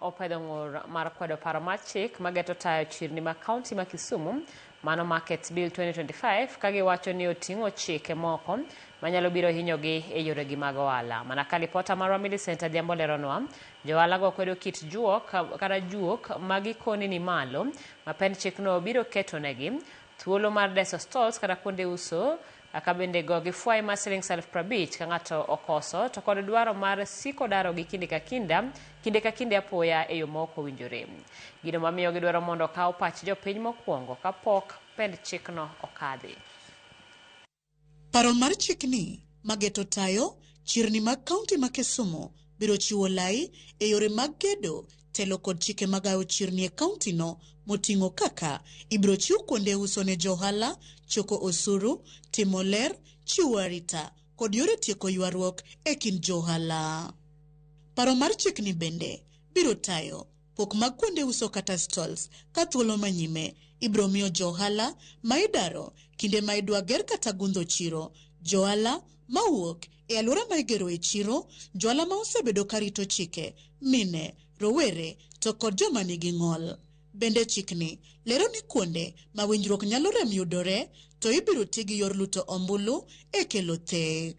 opedho ng'ur mar kwedo paro mar chik mageto tayo chirni ma kaunti ma Kisumu mano Market Bill 2025 ka giwacho ni oting'o chike moko manyalo biro hinyogi e yoregi mag ohala. Mana ka ripota marwa Millicent Adhiambo leronwa, johala kwedo kit juok magikoni ni malo ma pend chikno biro ketonegi thuolo mar deso stalls kata kuonde uso ka bende go gi fwai mar Sh50,000 ka ng'ato okoso to kod dwaro mar siko daro gi kinde ka kinde apoya e yo ma ok owinjore. Gino mamiyo gidwaro mondo okaw pach jopiny mokwongo kapok pend chikno okadhi. Paro mar chikni mageto tayo chirni mag kaunti ma Kisumu biro chiwo lai e yore mag gedo telo kod chike magayo chirni e kaunti no moting'o kaka ibiro chiw kuonde uso ne johala, choko osuru, timo ler, chiwo arita kod yore tieko ywaruok e kind johala. Paro mar chikni bende biro tayo pok mag kuonde uso kata stalls ka thuolo manyime ibiro miyo johala ma idaro kinde ma idwa ger kata gundho chiro, johala mawuok e alwora ma igero e chiro, johala ma osebedo karito chike, mine, rowere to kod joma nigi ng'ol. Bende chikni lero ni kuonde ma winjruok nyalo rem yudore to ibiro ti gi yor luto ombulu e kelo thek.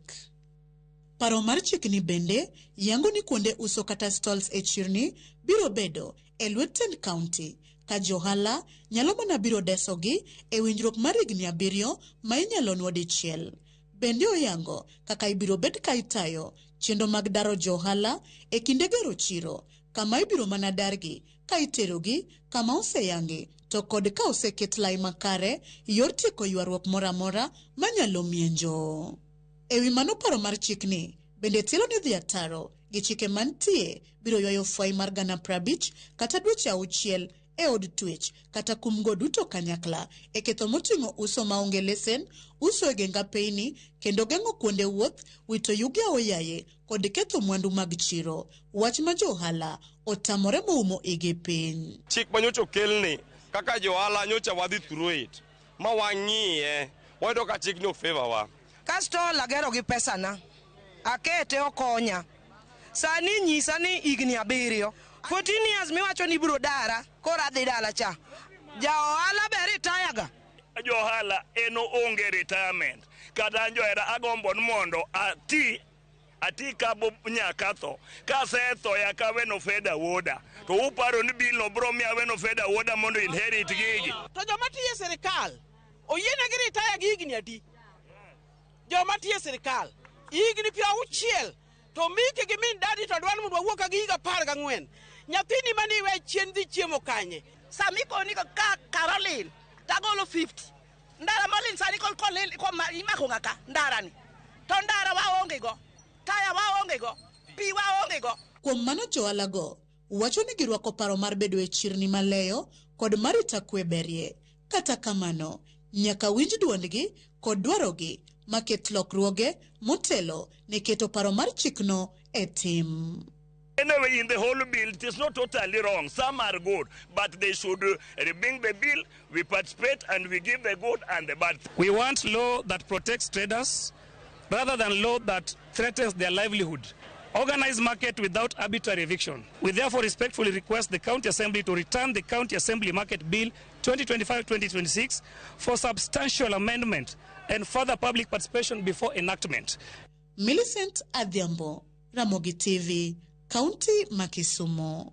Paro mar chikni bende yango ni kuonde uso kata stalls e chirni biro bedo e lwet tend kaunti ka johala nyalo mana biro desogi e winjruok mar higni 7 ma inyalo nuo dichiel. Bende oyango kaka ibiro bed ka itayo chenro mag daro johala e kinde gero chiro, kama ibiro mana dargi ka iterogi kama oseyangi to kod ka oseket lai makare yor tieko ywaruok moramora manyalo mienjo. Ewi mano paro mar chikni bende tielo ni dhi ataro gi chike mantie biro ywayo fwai mar Sh50,000 kata dweche 6 e od twech kata kumgo duto kanyakla e ketho moting'o uso maonge lesen, uso e genga peini kendo geng'o kuonde wuoth, wito yugi aoyaye kod ketho mwandu mag chiro, wach ma johala otamore moumo igi piny. Chik manyocha okelni kaka johala nyocha wadhi through it ma wang'iye wayudo ka chikni ok favor wa. Kasto lagero gi pesana akete okonya sani nyisa ni higni 7 14 years miwacho ni biro dara kora adhi dala cha ja ohala be ritayaga johala eno onge retirement kata joera agombo mondo ati ka nyaka tho ka setho ya ka weno feda woda to uparo ni bil no bro miya weno feda woda mondo inherit gigi to joma tiye sirikal oyiene gi retire gi higni adi joma tiye sirikal higni 60 to mike gi min dadi to dwan mondo wuok gi higa 14 nyathini mani we chien dhi chiemo kanye samiko ni ka Caroline tagolo 50 ndara molin sani kol imako ngaka ndara ni to ndara waonge go taya waonge go pi waonge go. Kuom mano johala go wacho ni girwako paro mar bedo e chirni maleyo kod marita kwe berie, kata kamano nyaka winj duondgi kod dwarogi maket lokruoge motelo ne keto paro mar chikno e tim. Anyway, in the whole bill, it is not totally wrong. Some are good, but they should bring the bill, we participate, and we give the good and the bad. We want law that protects traders rather than law that threatens their livelihood. Organized market without arbitrary eviction. We therefore respectfully request the County Assembly to return the County Assembly Market Bill 2025-2026 for substantial amendment and further public participation before enactment. Millicent Adhiambo, Ramogi TV, County Kisumu.